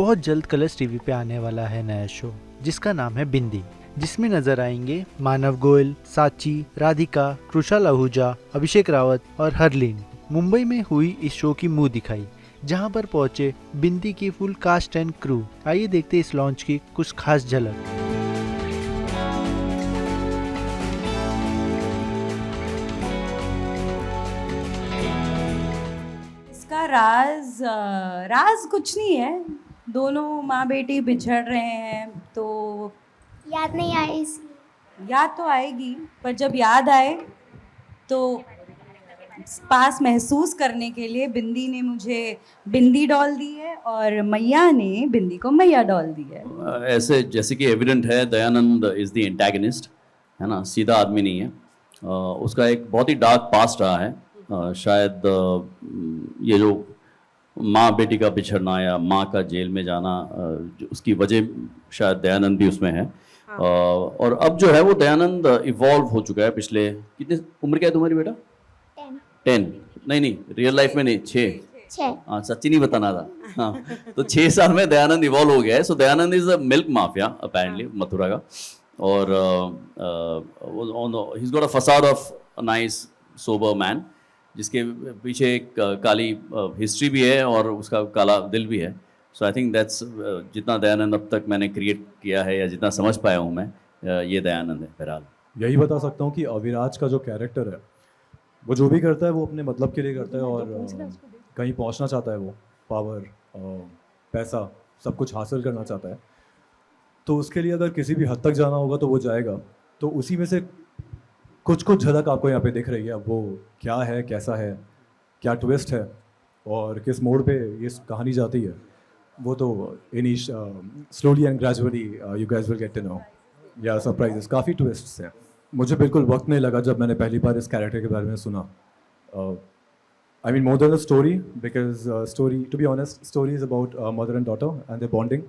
बहुत जल्द Colors TV पे आने वाला है नया शो जिसका नाम है बिंदी, जिसमें नजर आएंगे मानव गोयल, साची, राधिका, कृषाल आहूजा, अभिषेक रावत और हरलीन। मुंबई में हुई इस शो की मुंह दिखाई, जहां पर पहुंचे बिंदी की फुल कास्ट एंड क्रू। आइए देखते इस लॉन्च की कुछ खास झलक। इसका राज कुछ नहीं है। दोनों माँ बेटी बिछड़ रहे हैं तो याद नहीं आई याद तो आएगी, पर जब याद आए तो पास महसूस करने के लिए बिंदी ने मुझे बिंदी डॉल दी है और मैया ने बिंदी को मैया डॉल दी है। ऐसे जैसे कि एविडेंट है, दयानंद इज़ द एंटैगनिस्ट, है ना, सीधा आदमी नहीं है। उसका एक बहुत ही डार्क पास्ट रहा है। शायद ये जो माँ बेटी का बिछड़ना या माँ का जेल में जाना, उसकी वजह शायद दयानंद भी उसमें है। और अब जो है वो दयानंद इवॉल्व हो चुका है। पिछले कितने उम्र क्या है तुम्हारी बेटा? 10। नहीं, रियल लाइफ में नहीं, 6। हाँ, सच्ची नहीं बताना था। हाँ, तो 6 साल में दयानंद इवॉल्व हो गया है। So Dayanand is a milk mafia apparently, Mathura का। और he is got a facade of a nice sober man, जिसके पीछे एक काली हिस्ट्री भी है और उसका काला दिल भी है। सो आई थिंक दैट्स जितना दयानंद अब तक मैंने क्रिएट किया है या जितना समझ पाया हूँ मैं, ये दयानंद है बहरहाल। यही बता सकता हूँ कि अविराज का जो कैरेक्टर है, वो जो भी करता है वो अपने मतलब के लिए करता है और कहीं पहुँचना चाहता है। वो पावर, पैसा, सब कुछ हासिल करना चाहता है। तो उसके लिए अगर किसी भी हद तक जाना होगा तो वो जाएगा। तो उसी में से कुछ कुछ झलक आपको यहाँ पे दिख रही है। अब वो क्या है, कैसा है, क्या ट्विस्ट है और किस मोड़ पे ये कहानी जाती है, वो तो slowly and gradually you guys will get to know. या सरप्राइजेस, काफ़ी ट्विस्ट्स हैं। मुझे बिल्कुल वक्त नहीं लगा जब मैंने पहली बार इस कैरेक्टर के बारे में सुना। I mean more than a story, because story, to be honest, story is about mother and daughter and their bonding.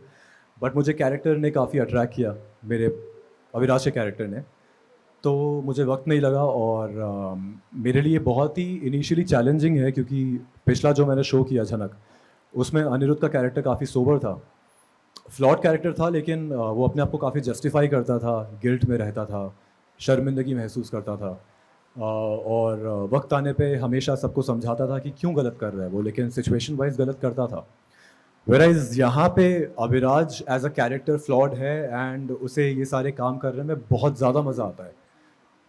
But मुझे कैरेक्टर ने काफ़ी अट्रैक्ट किया, मेरे अविनाश के कैरेक्टर ने। तो मुझे वक्त नहीं लगा और मेरे लिए बहुत ही इनिशियली चैलेंजिंग है, क्योंकि पिछला जो मैंने शो किया झनक, उसमें अनिरुद्ध का कैरेक्टर काफ़ी सोबर था, फ्लॉट कैरेक्टर था, लेकिन वो अपने आप को काफ़ी जस्टिफाई करता था, गिल्ट में रहता था, शर्मिंदगी महसूस करता था और वक्त आने पे हमेशा सबको समझाता था कि क्यों गलत कर रहा है वो, लेकिन सिचुएशन वाइज गलत करता था। वेराइज यहाँ पे Aviraj as a character flawed है एंड उसे ये सारे काम करने में बहुत ज़्यादा मज़ा आता है।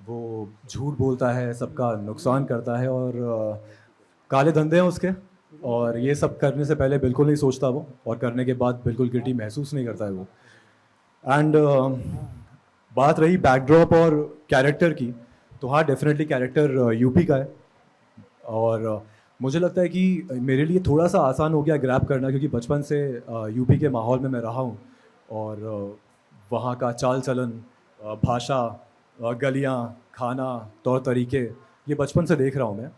वो झूठ बोलता है, सबका नुकसान करता है और काले धंधे हैं उसके, और ये सब करने से पहले बिल्कुल नहीं सोचता वो, और करने के बाद बिल्कुल गिल्टी महसूस नहीं करता है वो। एंड बात रही बैकड्रॉप और कैरेक्टर की, तो हाँ, डेफिनेटली कैरेक्टर यूपी का है और मुझे लगता है कि मेरे लिए थोड़ा सा आसान हो गया ग्रैब करना, क्योंकि बचपन से यूपी के माहौल में मैं रहा हूँ और वहाँ का चाल चलन, भाषा, गलियाँ, खाना, तौर तरीके, ये बचपन से देख रहा हूँ मैं।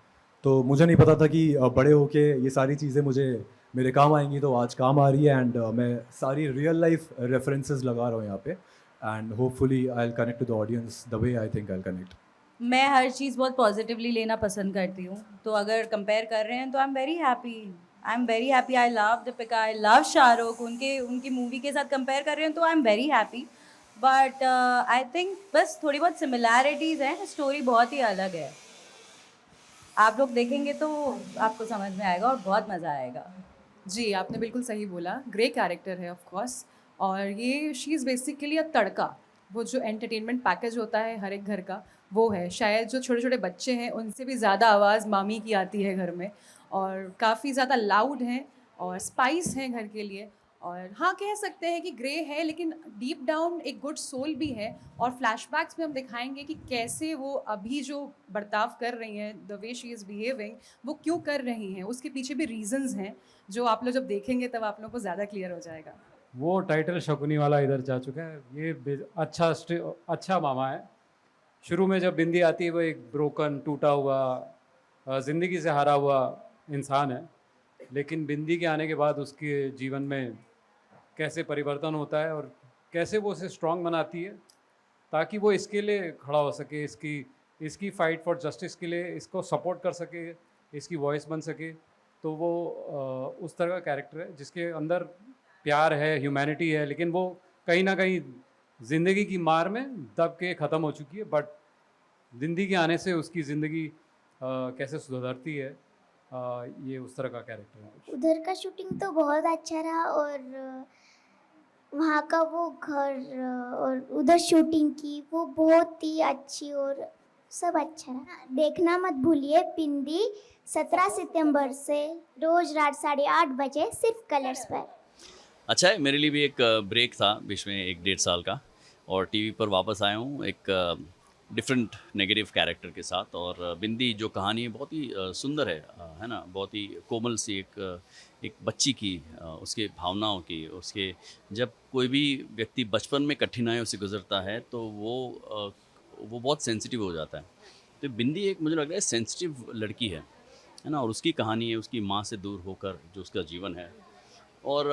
तो मुझे नहीं पता था कि बड़े होके ये सारी चीज़ें मुझे मेरे काम आएंगी, तो आज काम आ रही है एंड मैं सारी रियल लाइफ रेफरेंसेस लगा रहा हूँ यहाँ पे and hopefully I will connect to the audience the way I think I will connect. मैं हर चीज़ बहुत पॉजिटिवली लेना पसंद करती हूँ, तो अगर कंपेयर कर रहे हैं तो आई am very happy. I love Deepika, I love Shahrukh. उनकी मूवी के साथ कंपेयर कर रहे हैं तो आई am very happy. But I think बस थोड़ी बहुत सिमिलैरिटीज़ हैं, स्टोरी बहुत ही अलग है। आप लोग देखेंगे तो आपको समझ में आएगा और बहुत मज़ा आएगा। जी, आपने बिल्कुल सही बोला। ग्रे कैरेक्टर है ऑफ कोर्स, और ये शी इज़ बेसिकली अ तड़का। वो जो एंटरटेनमेंट पैकेज होता है हर एक घर का, वो है। शायद जो छोटे-छोटे बच्चे हैं उनसे भी ज़्यादा आवाज़ मामी की आती है घर में, और काफ़ी ज़्यादा लाउड हैं और स्पाइस हैं घर के लिए। और हाँ, कह सकते हैं कि ग्रे है, लेकिन डीप डाउन एक गुड सोल भी है। और फ्लैशबैक्स में हम दिखाएंगे कि कैसे वो अभी जो बर्ताव कर रही हैं, the way she is behaving, वो क्यों कर रही हैं, उसके पीछे भी रीजंस हैं, जो आप लोग जब देखेंगे तब आप लोग को ज़्यादा क्लियर हो जाएगा। वो टाइटल शकुनी वाला इधर जा चुका है। ये अच्छा मामा है। शुरू में जब बिंदी आती है वो एक ब्रोकन, टूटा हुआ, ज़िंदगी से हारा हुआ इंसान है, लेकिन बिंदी के आने के बाद उसके जीवन में कैसे परिवर्तन होता है और कैसे वो उसे स्ट्रॉन्ग बनाती है ताकि वो इसके लिए खड़ा हो सके, इसकी फ़ाइट फॉर जस्टिस के लिए इसको सपोर्ट कर सके, इसकी वॉइस बन सके। तो वो उस तरह का कैरेक्टर है जिसके अंदर प्यार है, ह्यूमैनिटी है, लेकिन वो कहीं ना कहीं ज़िंदगी की मार में दब के ख़त्म हो चुकी है। बट जिंदगी के आने से उसकी ज़िंदगी कैसे सुधरती है, ये उस तरह का कैरेक्टर है। उधर का शूटिंग तो बहुत अच्छा रहा, और वहाँ का वो घर और उधर शूटिंग की वो बहुत ही अच्छी, और सब अच्छा रहा। देखना मत भूलिए बिंदी, 17 सितंबर से रोज रात 8:30 बजे सिर्फ कलर्स पर। अच्छा है, मेरे लिए भी एक ब्रेक था बीच में 1-1.5 साल का, और टीवी पर वापस आया हूँ एक डिफरेंट नेगेटिव कैरेक्टर के साथ। और बिंदी जो कहानी है बहुत ही सुंदर है ना, बहुत ही कोमल सी एक बच्ची की, उसके भावनाओं की, उसके जब कोई भी व्यक्ति बचपन में कठिनाइयों से गुजरता है तो वो बहुत सेंसिटिव हो जाता है। तो बिंदी एक मुझे लग रहा है सेंसिटिव लड़की है ना, और उसकी कहानी है उसकी माँ से दूर होकर जो उसका जीवन है। और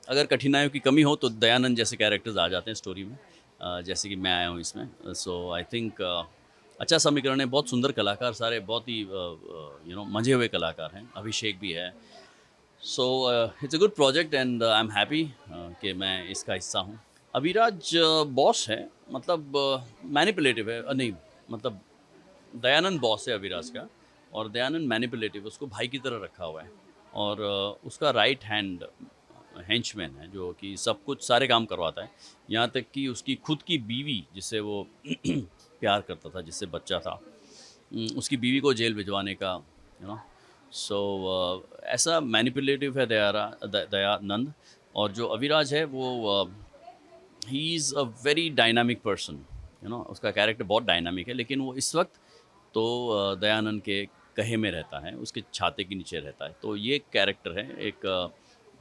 अगर कठिनाइयों की कमी हो तो दयानंद जैसे कैरेक्टर्स आ जाते हैं स्टोरी में, जैसे कि मैं आया हूँ इसमें। सो आई थिंक अच्छा समीकरण है, बहुत सुंदर कलाकार सारे, बहुत ही मजे हुए कलाकार हैं, अभिषेक भी है। So it's a good project and I am happy कि मैं इसका हिस्सा हूँ। अभिराज बॉस है, मतलब मैनिपुलेटिव है, नहीं मतलब दयानंद बॉस है अभिराज का, और दयानंद मैनिपुलेटिव, उसको भाई की तरह रखा हुआ है, और उसका राइट हैंड हेंचमैन है जो कि सब कुछ सारे काम करवाता है। यहाँ तक कि उसकी खुद की बीवी जिससे वो प्यार करता था, जिससे बच्चा था, उसकी बीवी को जेल भिजवाने का सो ऐसा मैनिपुलेटिव है दयानंद। और जो अविराज है वो he is a very dynamic person, उसका कैरेक्टर बहुत डायनामिक है, लेकिन वो इस वक्त तो दयानंद के कहे में रहता है, उसके छाते के नीचे रहता है। तो ये कैरेक्टर है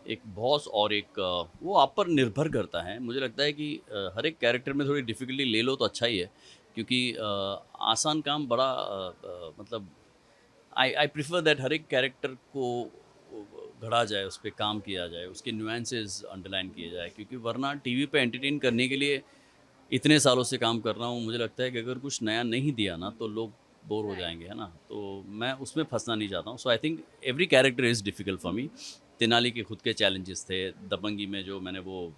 एक बॉस, और एक वो आप पर निर्भर करता है। मुझे लगता है कि हर एक कैरेक्टर में थोड़ी डिफ़िकल्टी ले लो तो अच्छा ही है, क्योंकि आसान काम बड़ा मतलब आई प्रिफर दैट हर एक कैरेक्टर को गढ़ा जाए, उस पर काम किया जाए, उसके नुएंसेस अंडरलाइन किए जाए, क्योंकि वरना टीवी पे एंटरटेन करने के लिए इतने सालों से काम कर रहा हूँ, मुझे लगता है कि अगर कुछ नया नहीं दिया ना तो लोग बोर हो जाएंगे, है ना। तो मैं उसमें फंसना नहीं चाहता हूँ। So I think every character is difficult for me. Tenali के खुद के चैलेंजेस थे, दबंगी में जो मैंने वो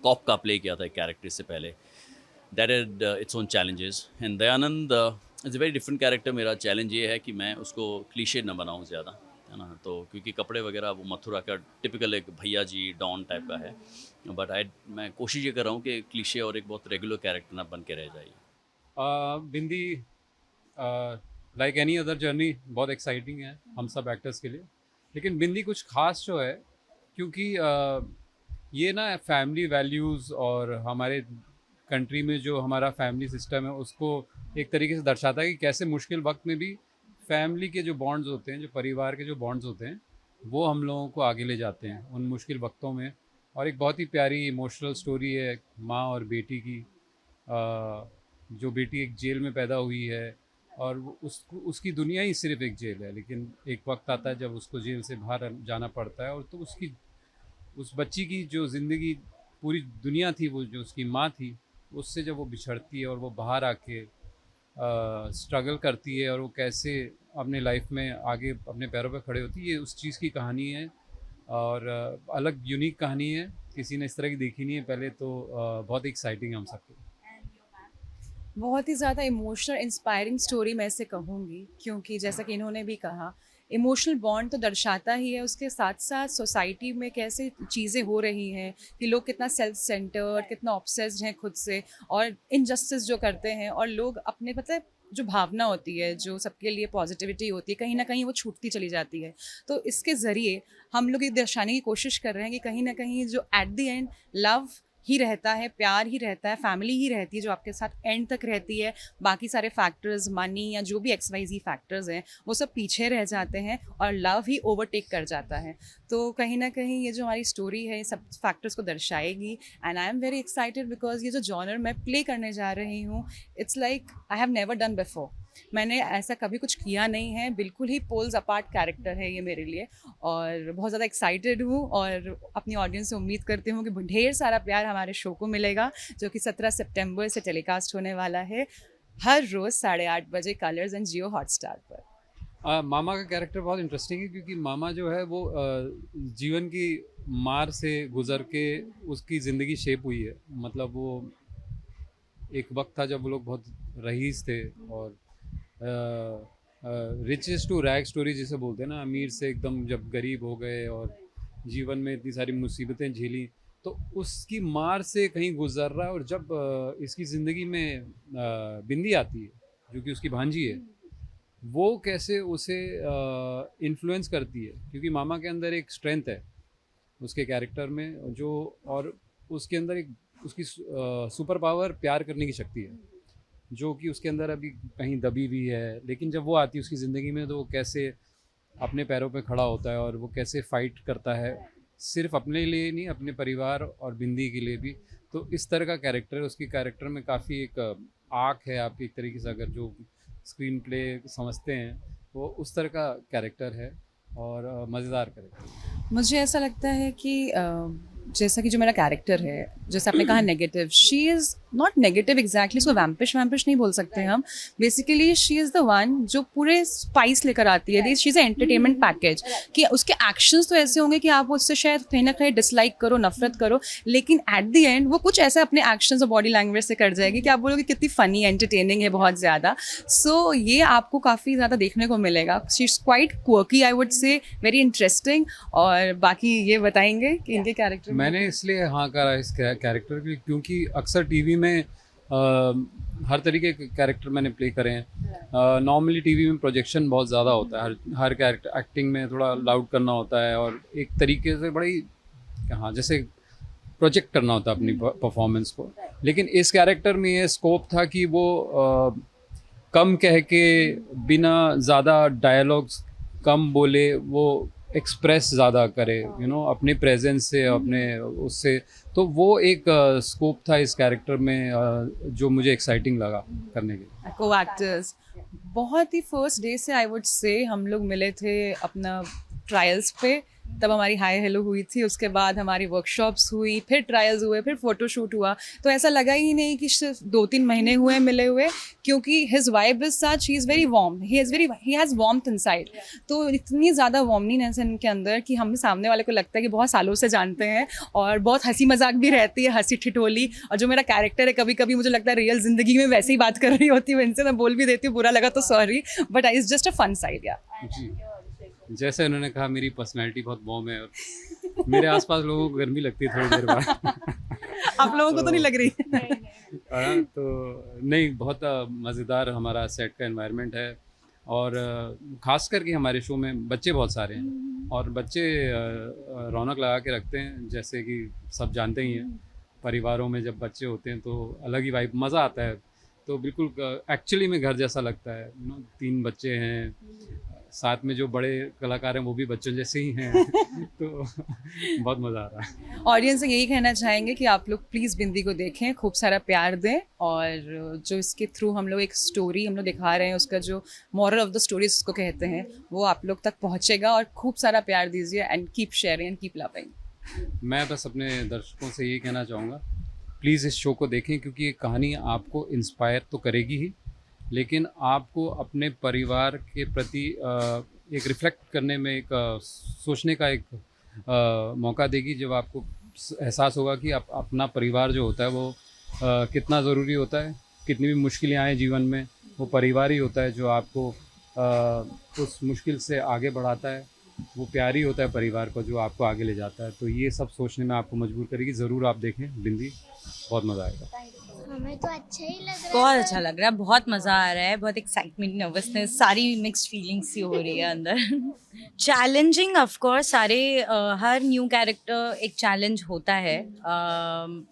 कॉप का प्ले किया था एक कैरेक्टर से पहले, that is its own challenges. And Dayanand is a very different character. मेरा चैलेंज ये है कि मैं उसको क्लीशे न बनाऊँ ज़्यादा, है ना, तो क्योंकि कपड़े वगैरह वो मथुरा का टिपिकल एक भैया जी डॉन टाइप का है, बट मैं कोशिश ये कर रहा हूँ कि क्लीशे और एक बहुत रेगुलर कैरेक्टर ना बन के रह जाए। बिंदी लाइक एनी अदर जर्नी बहुत एक्साइटिंग है हम सब एक्टर्स के लिए, लेकिन बिंदी कुछ खास जो है, क्योंकि ये ना फैमिली वैल्यूज़ और हमारे कंट्री में जो हमारा फैमिली सिस्टम है उसको एक तरीके से दर्शाता है कि कैसे मुश्किल वक्त में भी फैमिली के जो बॉन्ड्स होते हैं, जो परिवार के जो बॉन्ड्स होते हैं, वो हम लोगों को आगे ले जाते हैं उन मुश्किल वक्तों में। और एक बहुत ही प्यारी इमोशनल स्टोरी है माँ और बेटी की, जो बेटी एक जेल में पैदा हुई है और उसकी दुनिया ही सिर्फ एक जेल है, लेकिन एक वक्त आता है जब उसको जेल से बाहर जाना पड़ता है, और तो उस बच्ची की जो ज़िंदगी पूरी दुनिया थी, वो जो उसकी माँ थी, उससे जब वो बिछड़ती है और वो बाहर आके स्ट्रगल करती है और वो कैसे अपने लाइफ में आगे अपने पैरों पर खड़े होती है, ये उस चीज़ की कहानी है। और अलग यूनिक कहानी है, किसी ने इस तरह की देखी नहीं है पहले, तो बहुत एक्साइटिंग है हम सबको। बहुत ही ज़्यादा इमोशनल इंस्पायरिंग स्टोरी मैं इसे कहूँगी, क्योंकि जैसा कि इन्होंने भी कहा, इमोशनल बॉन्ड तो दर्शाता ही है, उसके साथ साथ सोसाइटी में कैसे चीज़ें हो रही हैं कि लोग कितना सेल्फ सेंटर्ड, कितना ऑब्सेस्ड हैं खुद से, और इनजस्टिस जो करते हैं, और लोग अपने मतलब जो भावना होती है, जो सबके लिए पॉजिटिविटी होती है, कहीं ना कहीं वो छूटती चली जाती है। तो इसके ज़रिए हम लोग ये दर्शाने की कोशिश कर रहे हैं कि कहीं ना कहीं जो एट द एंड लव ही रहता है, प्यार ही रहता है, फैमिली ही रहती है जो आपके साथ एंड तक रहती है। बाकी सारे फैक्टर्स, मनी या जो भी XYZ फैक्टर्स हैं, वो सब पीछे रह जाते हैं और लव ही ओवरटेक कर जाता है। तो कहीं ना कहीं ये जो हमारी स्टोरी है, ये सब फैक्टर्स को दर्शाएगी, and I am very excited because ये जो जॉनर मैं प्ले करने जा रही हूँ, it's like I have never done before. मैंने ऐसा कभी कुछ किया नहीं है, बिल्कुल ही पोल्स अपार्ट कैरेक्टर है ये मेरे लिए, और बहुत ज़्यादा एक्साइटेड हूँ, और अपनी ऑडियंस से उम्मीद करती हूँ कि ढेर सारा प्यार हमारे शो को मिलेगा, जो कि 17 सितंबर से टेलीकास्ट होने वाला है हर रोज़ 8:30 बजे कलर्स एंड जियो हॉटस्टार पर। मामा का कैरेक्टर बहुत इंटरेस्टिंग है, क्योंकि मामा जो है वो जीवन की मार से गुजर के उसकी ज़िंदगी शेप हुई है। मतलब वो एक वक्त था जब वो लोग बहुत रईस थे और रिचेस टू रैग स्टोरी जिसे बोलते हैं ना, अमीर से एकदम जब गरीब हो गए और जीवन में इतनी सारी मुसीबतें झेली, तो उसकी मार से कहीं गुजर रहा है। और जब इसकी ज़िंदगी में बिंदी आती है जो कि उसकी भांजी है, वो कैसे उसे इन्फ्लुएंस करती है, क्योंकि मामा के अंदर एक स्ट्रेंथ है उसके कैरेक्टर में जो, और उसके अंदर एक उसकी सुपर पावर प्यार करने की शक्ति है जो कि उसके अंदर अभी कहीं दबी हुई है। लेकिन जब वो आती है उसकी ज़िंदगी में तो वो कैसे अपने पैरों पे खड़ा होता है और वो कैसे फाइट करता है, सिर्फ अपने लिए नहीं, अपने परिवार और बिंदी के लिए भी। तो इस तरह का कैरेक्टर है उसकी। कैरेक्टर में काफ़ी एक आर्क है, आप एक तरीके से अगर जो स्क्रीन प्ले समझते हैं वो उस तरह का कैरेक्टर है और मज़ेदार कैरेक्टर। मुझे ऐसा लगता है कि जैसा कि जो मेरा कैरेक्टर है, जैसे आपने कहा negative, she is not negative exactly, इसको वैम्पिश नहीं बोल सकते हम। Basically she is the one जो पूरे स्पाइस लेकर आती है। She is a entertainment package कि उसके एक्शंस तो ऐसे होंगे कि आप उससे शायद कहीं ना कहीं डिसलाइक करो, नफरत करो, लेकिन एट द एंड वो कुछ ऐसा अपने एक्शंस और बॉडी लैंग्वेज से कर जाएगी कि आप बोलोगे कितनी फ़नी एंटरटेनिंग है, बहुत ज़्यादा। सो ये आपको काफ़ी ज़्यादा देखने को मिलेगा। She is quite quirky, I would say, very interesting. और बाकी ये बताएंगे कि इनके कैरेक्टर मैंने इसलिए हाँ करा इस कैरेक्टर की क्योंकि अक्सर टीवी में हर तरीके के कैरेक्टर मैंने प्ले करे हैं। नॉर्मली टीवी में प्रोजेक्शन बहुत ज़्यादा होता है, हर कैरेक्टर एक्टिंग में थोड़ा लाउड करना होता है और एक तरीके से बड़ी हाँ जैसे प्रोजेक्ट करना होता है अपनी परफॉर्मेंस को। लेकिन इस कैरेक्टर में ये स्कोप था कि वो कम कह के, बिना ज़्यादा डायलॉग्स कम बोले, वो एक्सप्रेस ज़्यादा करे, अपने प्रेजेंस से, अपने उससे। तो वो एक स्कोप था इस कैरेक्टर में जो मुझे एक्साइटिंग लगा करने के। को एक्टर्स बहुत ही फर्स्ट डे से आई वुड से हम लोग मिले थे अपना ट्रायल्स पे, तब हमारी हाय हेलो हुई थी, उसके बाद हमारी वर्कशॉप्स हुई, फिर ट्रायल्स हुए, फिर फोटोशूट हुआ। तो ऐसा लगा ही नहीं कि सिर्फ 2-3 महीने हुए मिले हुए, क्योंकि his vibe is such, he is very warm, he has warmth inside. तो इतनी ज़्यादा वार्मनीनेस है इनके अंदर कि हम सामने वाले को लगता है कि बहुत सालों से जानते हैं। और बहुत हंसी मजाक भी रहती है, हंसी ठिठोली। और जो मेरा कैरेक्टर है, कभी कभी मुझे लगता है रियल ज़िंदगी में वैसे ही बात कर रही होती हूँ इनसे, मैं बोल भी देती हूँ, बुरा लगा तो sorry, but it's just a fun side. या जी, जैसे उन्होंने कहा मेरी पर्सनैलिटी बहुत वार्म है और मेरे आसपास लोगों को गर्मी लगती है थोड़ी देर बाद। आप लोगों को तो नहीं लग रही? तो नहीं, बहुत मज़ेदार हमारा सेट का एनवायरनमेंट है और ख़ास करके हमारे शो में बच्चे बहुत सारे हैं और बच्चे रौनक लगा के रखते हैं। जैसे कि सब जानते ही हैं, परिवारों में जब बच्चे होते हैं तो अलग ही वाइब, मज़ा आता है। तो बिल्कुल एक्चुअली में घर जैसा लगता है। 3 बच्चे हैं, साथ में जो बड़े कलाकार हैं वो भी बच्चों जैसे ही हैं। तो बहुत मज़ा आ रहा है। ऑडियंस से यही कहना चाहेंगे कि आप लोग प्लीज़ बिंदी को देखें, खूब सारा प्यार दें, और जो इसके थ्रू हम लोग एक स्टोरी हम लोग दिखा रहे हैं, उसका जो मॉरल ऑफ द स्टोरी उसको कहते हैं, वो आप लोग तक पहुंचेगा। और खूब सारा प्यार दीजिए and keep sharing and keep loving. मैं बस अपने दर्शकों से यही कहना चाहूँगा, प्लीज़ इस शो को देखें क्योंकि ये कहानी आपको इंस्पायर तो करेगी ही, लेकिन आपको अपने परिवार के प्रति एक रिफ्लेक्ट करने में, एक सोचने का एक मौका देगी। जब आपको एहसास होगा कि अपना परिवार जो होता है वो कितना ज़रूरी होता है, कितनी भी मुश्किलें आए जीवन में, वो परिवार ही होता है जो आपको उस मुश्किल से आगे बढ़ाता है। वो प्यार ही होता है परिवार को जो आपको आगे ले जाता है। तो ये सब सोचने में आपको मजबूर करेगी। ज़रूर आप देखें बिंदी, बहुत मज़ा आएगा। हमें तो अच्छा ही लग रहा है। बहुत अच्छा लग रहा है, बहुत मज़ा आ रहा है, बहुत एक्साइटमेंट, नर्वसनेस, सारी मिक्स्ड फीलिंग्स सी हो रही है अंदर। चैलेंजिंग ऑफ कोर्स, सारे हर न्यू कैरेक्टर एक चैलेंज होता है,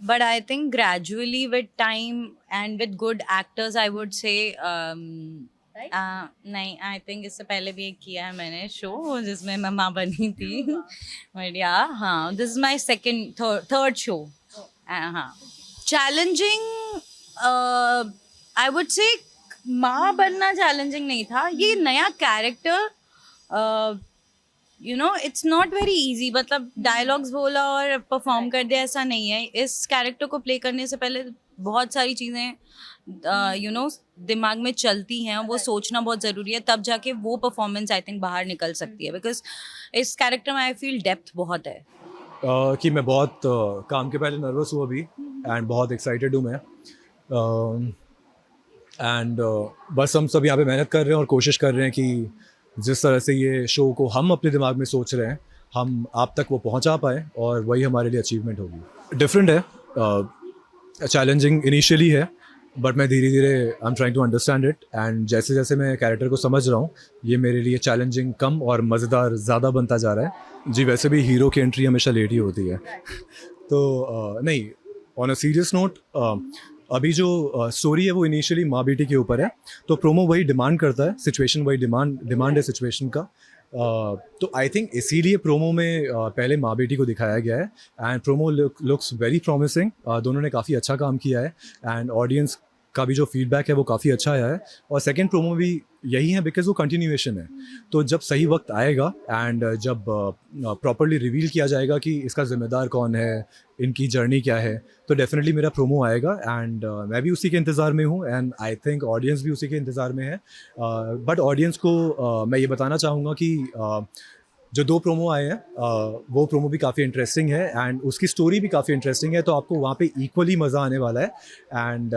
but I think gradually with time and with good actors I would say नहीं, आई थिंक इससे पहले भी एक किया है मैंने शो जिसमें मैं माँ बनी थी, बट या हाँ, this is my third show. हाँ, चैलेंजिंग आई वुड से, माँ बनना चैलेंजिंग नहीं था, ये नया character, it's not very easy. मतलब डायलॉग्स बोला और परफॉर्म कर दिया ऐसा नहीं है। इस कैरेक्टर को प्ले करने से पहले बहुत सारी चीज़ें दिमाग में चलती हैं, वो सोचना बहुत ज़रूरी है, तब जाके वो परफॉर्मेंस आई थिंक बाहर निकल सकती है। बिकॉज इस कैरेक्टर में आई फील डेप्थ बहुत है, कि मैं बहुत काम के पहले नर्वस हूँ अभी एंड बहुत एक्साइटेड हूँ मैं एंड बस हम सब यहाँ पे मेहनत कर रहे हैं और कोशिश कर रहे हैं कि जिस तरह से ये शो को हम अपने दिमाग में सोच रहे हैं हम आप तक वो पहुँचा पाए और वही हमारे लिए अचीवमेंट होगी। डिफरेंट है, चैलेंजिंग इनिशियली है, बट मैं धीरे धीरे I am trying to understand it and जैसे जैसे मैं कैरेक्टर को समझ रहा हूँ ये मेरे लिए चैलेंजिंग कम और मज़ेदार ज़्यादा बनता जा रहा है। जी वैसे भी हीरो की एंट्री हमेशा लेट ही होती है तो नहीं, ऑन अ सीरियस नोट अभी जो स्टोरी है वो इनिशियली माँ बेटी के ऊपर है, तो प्रोमो वही डिमांड करता है, सिचुएशन वही डिमांड है सिचुएशन का। तो आई थिंक इसीलिए प्रोमो में पहले माँ बेटी को दिखाया गया है and promo looks very promising. दोनों ने काफ़ी अच्छा काम किया है एंड ऑडियंस का भी जो फीडबैक है वो काफ़ी अच्छा आया है और सेकंड प्रोमो भी यही है बिकॉज वो कंटिन्यूएशन है। तो जब सही वक्त आएगा एंड जब प्रॉपरली रिवील किया जाएगा कि इसका ज़िम्मेदार कौन है, इनकी जर्नी क्या है, तो डेफिनेटली मेरा प्रोमो आएगा एंड मैं भी उसी के इंतज़ार में हूँ एंड आई थिंक ऑडियंस भी उसी के इंतज़ार में है। बट ऑडियंस को मैं ये बताना चाहूँगा कि जो 2 प्रोमो आए हैं वो प्रोमो भी काफ़ी इंटरेस्टिंग है एंड उसकी स्टोरी भी काफ़ी इंटरेस्टिंग है, तो आपको वहाँ पे इक्वली मज़ा आने वाला है एंड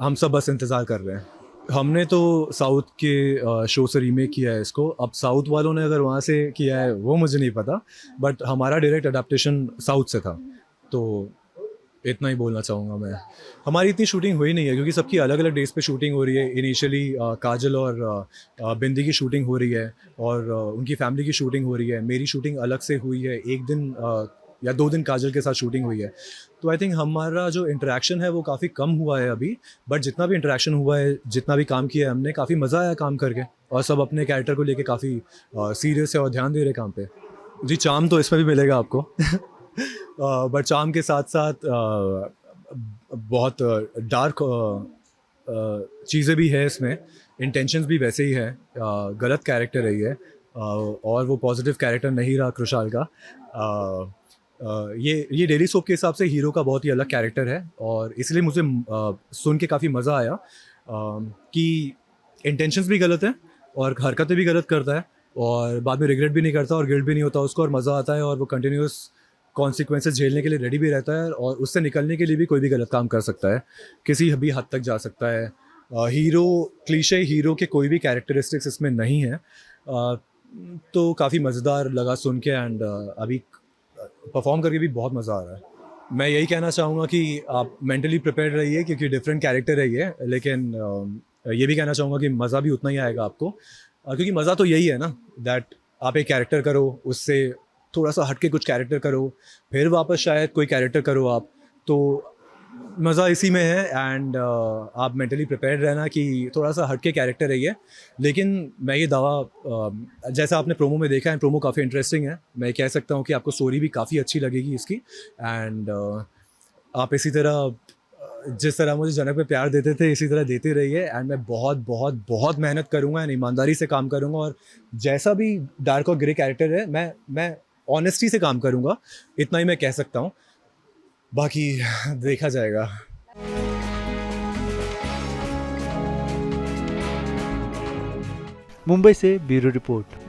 हम सब बस इंतज़ार कर रहे हैं। हमने तो साउथ के शो से रीमेक किया है इसको, अब साउथ वालों ने अगर वहाँ से किया है वो मुझे नहीं पता, बट हमारा डायरेक्ट अडेप्टेशन साउथ से था, तो इतना ही बोलना चाहूँगा मैं। हमारी इतनी शूटिंग हुई नहीं है क्योंकि सबकी अलग अलग डेज पे शूटिंग हो रही है। इनिशियली काजल और बिंदी की शूटिंग हो रही है और उनकी फैमिली की शूटिंग हो रही है। मेरी शूटिंग अलग से हुई है, 1 दिन या 2 दिन काजल के साथ शूटिंग हुई है। तो आई थिंक हमारा जो इंटरेक्शन है वो काफ़ी कम हुआ है अभी, बट जितना भी इंटरेक्शन हुआ है, जितना भी काम किया है हमने, काफ़ी मज़ा आया काम करके और सब अपने कैरेक्टर को लेके काफ़ी सीरियस है और ध्यान दे रहे काम पे। जी चार्म तो इसमें भी मिलेगा आपको बट चार्म के साथ साथ बहुत डार्क चीज़ें भी है इसमें, इंटेंशंस भी वैसे ही है। गलत कैरेक्टर है ये और वो पॉजिटिव कैरेक्टर नहीं रहा कृषाल का। ये डेली सोप के हिसाब से हीरो का बहुत ही अलग कैरेक्टर है और इसलिए मुझे सुन के काफ़ी मज़ा आया कि इंटेंशंस भी गलत हैं और हरकतें भी गलत करता है और बाद में रिग्रेट भी नहीं करता और गिल्ट भी नहीं होता उसको और मज़ा आता है और वो कंटिन्यूस कॉन्सिक्वेंसेस झेलने के लिए रेडी भी रहता है और उससे निकलने के लिए भी कोई भी गलत काम कर सकता है, किसी भी हद तक जा सकता है। हीरो क्लीशे हीरो के कोई भी कैरेक्टरिस्टिक्स इसमें नहीं है, तो काफ़ी मज़ेदार लगा सुन के एंड अभी परफॉर्म करके भी बहुत मज़ा आ रहा है। मैं यही कहना चाहूँगा कि आप मेंटली प्रिपेयर रहिए क्योंकि डिफरेंट कैरेक्टर है ये, लेकिन ये भी कहना चाहूँगा कि मज़ा भी उतना ही आएगा आपको क्योंकि मज़ा तो यही है ना, दैट आप एक कैरेक्टर करो, उससे थोड़ा सा हटके कुछ कैरेक्टर करो, फिर वापस शायद कोई कैरेक्टर करो आप, तो मज़ा इसी में है एंड आप मेंटली प्रिपेयर्ड रहना कि थोड़ा सा हटके कैरेक्टर है ये। लेकिन मैं ये दावा जैसा आपने प्रोमो में देखा है, प्रोमो काफ़ी इंटरेस्टिंग है, मैं कह सकता हूँ कि आपको स्टोरी भी काफ़ी अच्छी लगेगी इसकी एंड आप इसी तरह जिस तरह मुझे जनक पे प्यार देते थे इसी तरह देते रहिए एंड मैं बहुत बहुत बहुत मेहनत करूँगा एंड ईमानदारी से काम करूँगा और जैसा भी डार्क और ग्रे कैरेक्टर है मैं ऑनेस्टी से काम करूँगा, इतना ही मैं कह सकता हूँ, बाकी देखा जाएगा। मुंबई से ब्यूरो रिपोर्ट।